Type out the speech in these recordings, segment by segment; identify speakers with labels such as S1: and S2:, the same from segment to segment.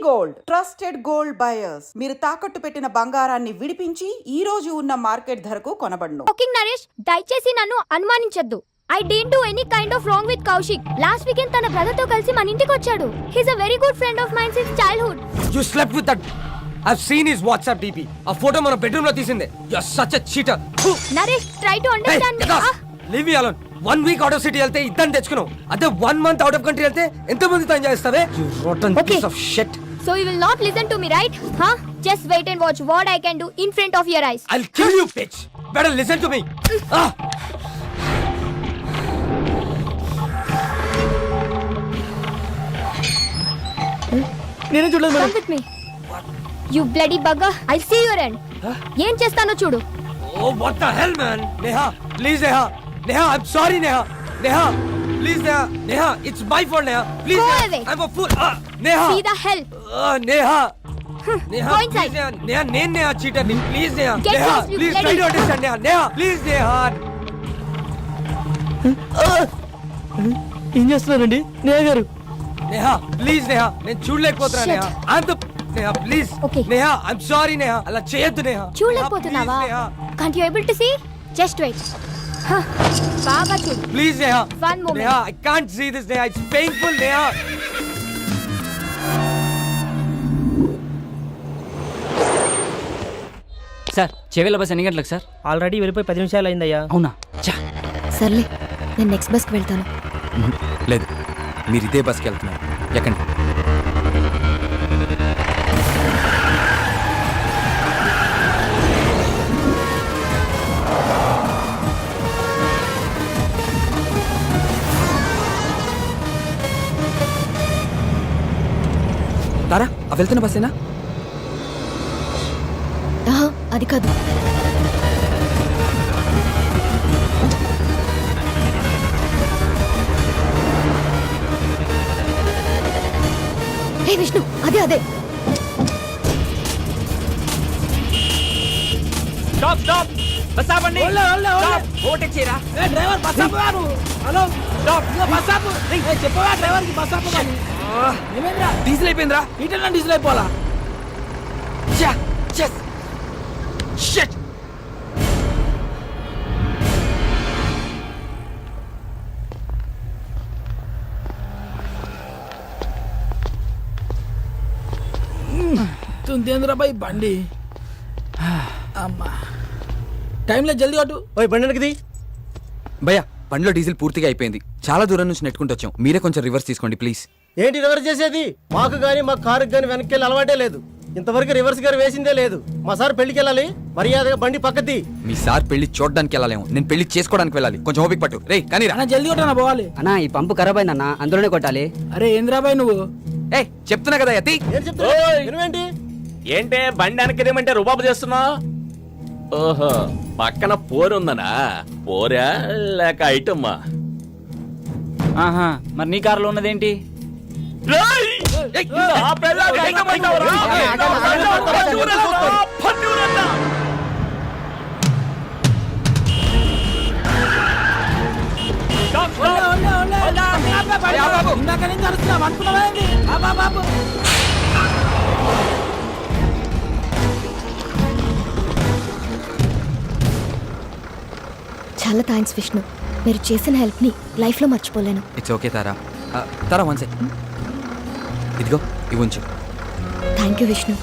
S1: Gold trusted gold buyers మీరు తాకట్టు పెట్టిన బంగారాన్ని విడిపించి ఈ రోజు ఉన్న మార్కెట్ ధరకు కొనబడును.
S2: ఓకింగ్ నరేష్, దయచేసి నన్ను అనుమానించొద్దు. I didn't do any kind of wrong with Kaushik. Last weekend తన బ్రదర్ తో కలిసి మన ఇంటికి వచ్చాడు. He's a very good friend of mine since childhood.
S3: You slept with that. I've seen his WhatsApp DP. ఆ photo మన bedroom లో తీసిందే. You're such a cheater.
S2: Naresh, try to understand me.
S3: Leave me alone. 1 week out of city వెళ్తే ఇద్దరిని తెచ్చుకున్నావు. అదే 1 month out of country వెళ్తే ఎంత మందితో ఎంజాయ్ చేస్తావే? You rotten piece of shit.
S2: So you will not listen to me, right? Huh? Just wait and watch what I can do in front of your eyes.
S3: I'll kill you, bitch. Better listen to me.
S2: నేనే చూడలేదు madam. Come with me. You bloody bugger. I'll see your end. ఏం చేస్తానో చూడు.
S3: Oh, what the hell, man? Neha, please, Neha. Neha, I'm sorry, Neha. Neha, please, Neha. Neha, it's my fault, Neha. Please,
S2: Go
S3: Neha.
S2: away.
S3: I'm a fool. Neha.
S2: See the hell.
S3: Neha. Neha,
S2: Go inside.
S3: please, Neha. Neha, Neha, cheater. Please, Neha.
S2: Get
S3: Neha,
S2: lost, you
S3: please
S2: bloody-
S3: try to understand, Neha. Neha, please, Neha.
S4: ఏం చేస్తున్నారండి నేహ గారు?
S3: Neha, please, Neha. నేను చూడలేకపోతున్నా,
S2: Shit.
S3: Neha. I'm the... Neha, please.
S2: Okay.
S3: Neha, I'm sorry, Neha. అలా చేయొద్దు, Neha.
S2: చూడలేకపోతున్నావా?
S3: Neha, please,
S2: Can't you able to see? Just wait. బాగా చూడు.
S3: Neha. Please, Neha.
S2: One moment.
S3: Neha, I can't see this, Neha. It's painful, Neha.
S4: Sir చెవిల bus ఎన్ని గంటలకు sir?
S5: Already వెళ్ళిపోయి 10 నిమిషాలు అయిందయ్యా.
S4: అవునా?
S2: సర్లే, నేను నెక్స్ట్ బస్కి వెళ్తాను.
S6: లేదు, మీరు ఇదే బస్కి వెళ్తున్నారు. ఎక్కండి. తారా, ఆ వెళ్తున్న బస్సేనా?
S2: అది కాదు. హే విష్ణు, అదే అదే.
S4: స్టాప్ స్టాప్, బస్ ఆపండి. ఓవర్టేక్ చేయరా.
S5: డ్రైవర్ బస్ ఆపు. Hello
S4: stop.
S5: బస్ ఆపు. చెప్పవా డ్రైవర్ కి బస్ ఆపు కానీ. ఏమైందిరా?
S4: డీజిల్ అయిపోయిందిరా.
S5: ఈటెల్ డీజిల్ అయిపోవాలా?
S4: షిట్.
S5: తుందేంద్రా బాయ్ బండి. అమ్మా టైంలో జల్దీ అటు.
S6: ఓయ్ బండి వెనక్కిది. భయ్యా, బండిలో డీజిల్ పూర్తిగా అయిపోయింది. చాలా దూరం నుంచి నెట్టుకుంటూ వచ్చాం. మీరే కొంచెం రివర్స్ తీసుకోండి ప్లీజ్.
S7: ఏంటి రివర్స్ చేసేది? మాకు గానీ మా కారుకి గానీ వెనక్కి వెళ్ళి అలవాటే లేదు. ఇంతవరకు రివర్స్ గారు వేసిందే లేదు. మా సార్ పెళ్లికి వెళ్ళాలి, మర్యాదగా బండి పక్కది.
S6: మీ సార్ పెళ్లి చూడడానికి వెళ్ళాలేమో, నేను పెళ్లి చేసుకోవడానికి వెళ్ళాలి. కొంచెం ఓపిక పట్టు. రే కానీ
S5: అన్న జల్దీ కొట్టా పోవాలి.
S4: అన్నా ఈ పంపు ఖరాబ్ అయిందన్న, అందులోనే కొట్టాలి.
S5: అరే ఏంద్రాబాయ్ నువ్వు?
S6: ఏ చెప్తున్నా కదా యతి.
S7: ఏం చెప్తున్నా? వినవేంటి?
S8: ఏంటే బండి వెనకదేమంటే రుబాబు చేస్తున్నా? ఓహో, పక్కన పోరుందనా? పోరా లేక ఐటమ్మా?
S4: ఆహా, మరి నీ కారులో ఉన్నదేంటి?
S5: ఇందాక నుంచి అరుస్తున్నావు అనుకున్నావేంటి? బాబు
S2: చాలా థ్యాంక్స్ విష్ణు. మీరు చేసిన హెల్ప్ని లైఫ్లో మర్చిపోలేను.
S6: It's okay Tara. Tara one second. ఇదిగో ఇవి ఉంచు.
S2: Thank you Vishnu.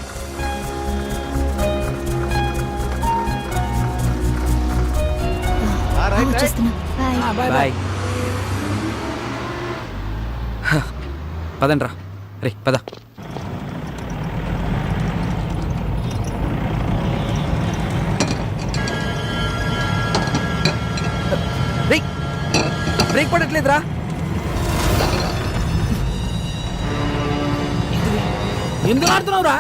S2: వచ్చేస్తున్నా. బాయ్.
S6: బాయ్. పదండ్రా. రే పద. బ్రేక్ పడట్లేదురా.
S5: ఎందుకు ఆడుతున్నావురా?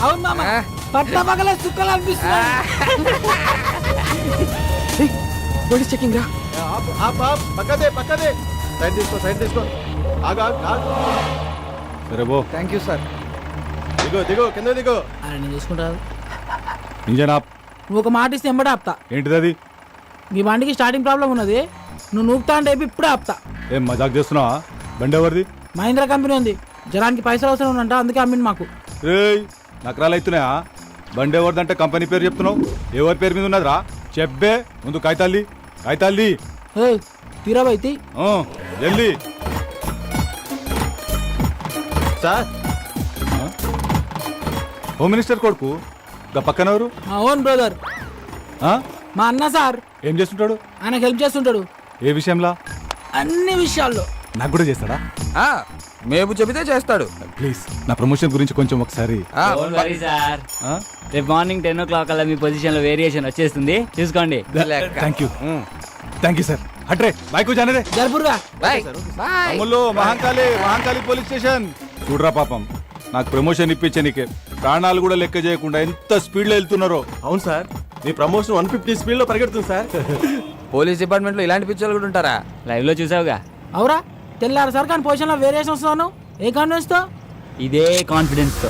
S5: అవును మామ, పట్ల పగలే సుక్కలు అనిపిస్తున్నా.
S6: పోలీస్ చెకింగ్ రా.
S7: పక్కదే పక్కదే. సైడ్ తీసుకో, సైడ్ తీసుకో. ఆగా. సరే బో.
S6: Thank you sir.
S7: దిగో కింద దిగో.
S5: అరే నేను చూసుకుంటా.
S7: ఇంజన్ ఆప్.
S5: నువ్వు ఒక మాట ఇస్తే ఎంబడే ఆపుతా.
S7: ఏంటిది అది?
S5: మీ బండికి స్టార్టింగ్ ప్రాబ్లం ఉన్నది, నువ్వు నూపుతా అంటే ఇప్పుడే ఆపుతా.
S9: ఏం మజాక్ చేస్తున్నావా? బండి ఎవరిది?
S5: మహీంద్రా కంపెనీ ఉంది, జనానికి పైసలు అవసరం ఉందంట, అందుకే అమ్మింది మాకు.
S9: రేయ్ నకరాలు అవుతున్నాయా? బండి ఎవరిదంటే కంపెనీ పేరు చెప్తున్నావు, ఎవరి పేరు మీద ఉన్నదిరా? చెప్పే ముందు కాగితాల్ది
S5: తీరాబైతి
S9: జల్దీ.
S7: సార్
S9: హోమ్ మినిస్టర్ కొడుకు గా పక్కన ఎవరు?
S5: మా ఓన్ బ్రదర్,
S9: ఆ?
S5: మా అన్న సార్.
S9: ఏం చేస్తుంటాడు?
S5: ఆయనకు హెల్ప్ చేస్తుంటాడు
S9: ఏ విషయంలో?
S5: అన్ని విషయాల్లో.
S9: నాకు కూడా చేస్తాడా?
S6: మేము చెబితే చేస్తాడు.
S9: ప్లీజ్ నా ప్రమోషన్ గురించి కొంచెం ఒకసారి.
S4: సార్
S9: ఆ?
S4: రేపు మార్నింగ్ 10 o'clock అలా మీ పొజిషన్ లో వేరియేషన్ వచ్చేస్తుంది, చూసుకోండి.
S9: Thank you sir. అట్రే బైకు జానరే
S5: జరుపురుగా.
S9: అమ్ములు మహంకాళి పోలీస్ స్టేషన్. చూడరా పాపం, నాకు ప్రమోషన్ ఇప్పించే నీకే ప్రాణాలు కూడా లెక్క చేయకుండా ఎంత స్పీడ్ లో వెళ్తున్నారో.
S7: అవును సార్, మీ ప్రమోషన్ 150 స్పీడ్ లో పరిగెడుతుంది సార్.
S6: పోలీస్ డిపార్ట్మెంట్ లో ఇలాంటి పిక్చర్లు కూడా ఉంటారా?
S4: లైవ్ లో చూసావుగా.
S5: అవురా, తెల్లారు సార్ కానీ పొజిషన్ లో వేరియేషన్ వస్తున్నాను. ఏ కాన్ఫిడెన్స్ తో?
S4: ఇదే కాన్ఫిడెన్స్ తో.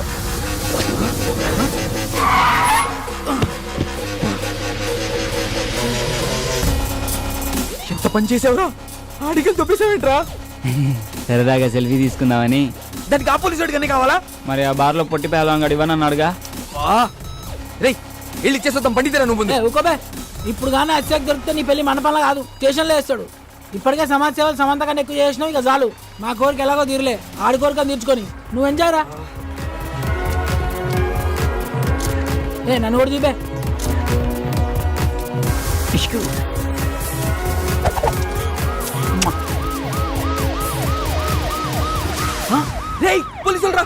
S6: ఎంత పని చేసావురా? ఆడికలు తొప్పేసావేంట్రా?
S4: సరదాగా సెల్ఫీ తీసుకుందామని.
S6: దానికి ఆ పోలీసు వాడికి అన్నీ కావాలా?
S4: మరి ఆ బార్ లో పొట్టి పేలవాడు ఇవ్వని అడుగా.
S6: రే వెళ్ళి ఇచ్చేస్తాం, పండితేరా నువ్వు ముందు.
S5: ఊకోబే, ఇప్పుడు కానీ అత్యాక్ దొరికితే నీ పెళ్లి మండపంలో కాదు స్టేషన్లో వేస్తాడు. ఇప్పటికే సమాజ సేవలు సమంత కన్నా ఎక్కువ చేసినావు, ఇక చాలు. మా కోరిక ఎలాగో తీరలే, ఆడి కోరిక తీర్చుకొని నువ్వు ఎంజాయ్ రా. నన్ను కూడా చూపే.
S6: పోలీసులు రా,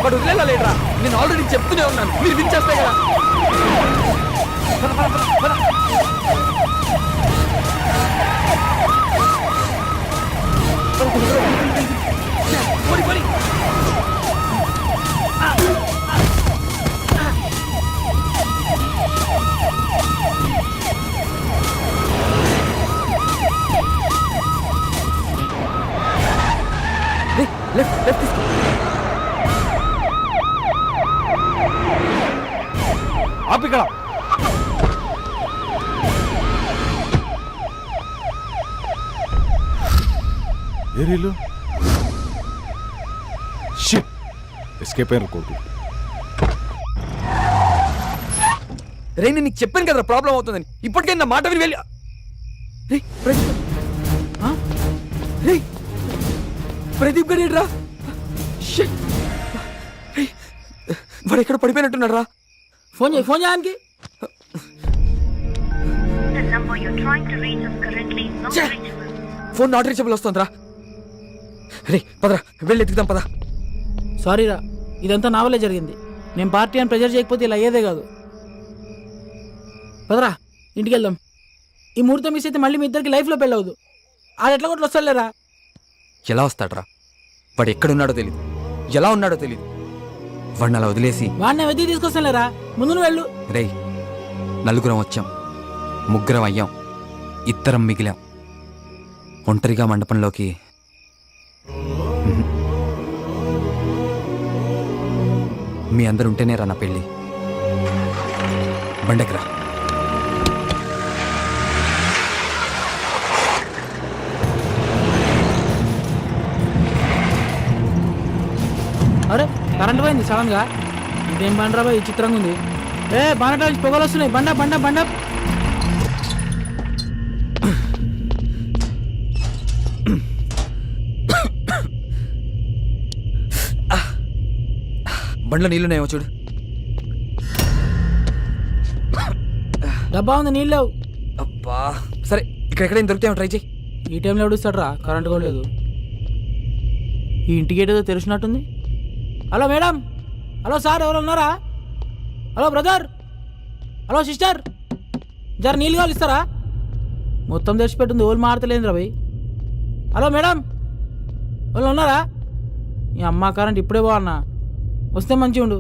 S6: వాడు వదిలేరా? నేను ఆల్రెడీ చెప్తూనే ఉన్నాను, మీరు వినిచేస్తే కదా. లెఫ్ట్ తీసుకో.
S9: ఆపిక్కడ ఏరీలు ఎస్కేప్ అయిన కొడుకు.
S6: రే నేను నీకు చెప్పాను కదా ప్రాబ్లం అవుతుందని, ఇప్పటికే నా మాట విని వెళ్ళి. ప్రదీప్ గారు రా, వాడు ఎక్కడ పడిపోయినట్టున్నాడు రా.
S5: ఫోన్ చేయడానికి.
S6: ఫోన్ నాట్ రీచబుల్ వస్తుంది రా. రే పదరా, వెళ్ళి ఎత్తుకుదాం పదా.
S5: సారీ రా, ఇదంతా నా వల్లే జరిగింది. నేను పార్టీ అని ప్రెజర్ చేయకపోతే ఇలా అయ్యేదే కాదు. పదరా ఇంటికి వెళ్దాం. ఈ ముహూర్తం మిస్ అయితే మళ్ళీ మీ ఇద్దరికి లైఫ్లో పెళ్ళవద్దు. ఆడు ఎట్లా కొట్లు వస్తాడులేరా.
S6: ఎలా వస్తాడ్రా? వాడు ఎక్కడున్నాడో తెలీదు, ఎలా ఉన్నాడో తెలీదు. వాడిని అలా వదిలేసి
S5: వాడిని వెతికి తీసుకొస్తానులేరా, ముందు నువ్వు వెళ్ళు.
S6: రే నలుగురం వచ్చాం, ముగ్గురం అయ్యాం, ఇద్దరం మిగిలాం. ఒంటరిగా మండపంలోకి మీ అందరు ఉంటేనే రా నా పెళ్ళి. బండెక్కరా.
S5: అరే కరెంట్ పోయింది సడన్ గా. ఇదేం బండరా బాయ్, చిత్రంగా ఉంది. బానట నుంచి పొగలు వస్తున్నాయి. బండ బండ బండ.
S6: బండ్లో నీళ్ళున్నాయేమో చూడు.
S5: డబ్బా ఉంది, నీళ్ళు లేవు.
S6: అబ్బా సరే, ఇక్కడ ఎక్కడైనా దొరికితేమో ట్రై చేయి.
S5: ఈ టైంలో ఎవడుస్తాడు రా, కరెంట్ కూడా లేదు. ఈ ఇంటికి ఏదో తెలిసినట్టుంది. హలో మేడం, హలో సార్, ఎవరు ఉన్నారా? హలో బ్రదర్, హలో సిస్టర్, జర నీళ్ళు కావాలి ఇస్తారా? మొత్తం తెచ్చిపెట్టుంది, ఓళ్ళు మాడతలేదు రా భయ్. హలో మేడం, వాళ్ళు ఉన్నారా? ఈ అమ్మ కరెంట్ ఇప్పుడే బాగున్నా, వస్తే మంచిగా ఉండు.